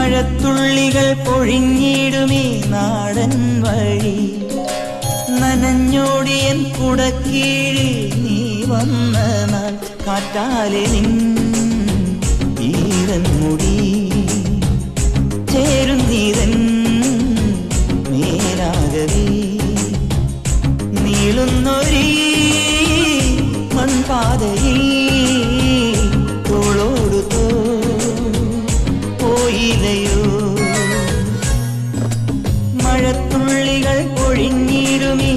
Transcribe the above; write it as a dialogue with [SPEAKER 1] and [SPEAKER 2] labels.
[SPEAKER 1] മഴത്തുള്ളികൾ പൊഴിഞ്ഞിടുമീ നാടൻ വഴി നനഞ്ഞോടിയൻ കുടക്കീഴിൽ നീ വന്ന നാൾ കാറ്റാലെ നിൻ ഈരൻ മുടി ചേരുന്നീരൻ മേലാകവേ നീളുന്നൊരീ മൺപാതയിൽ തോളോടു പോയില്ലയോ മഴത്തുള്ളികൾ പൊഴിഞ്ഞിടുമീ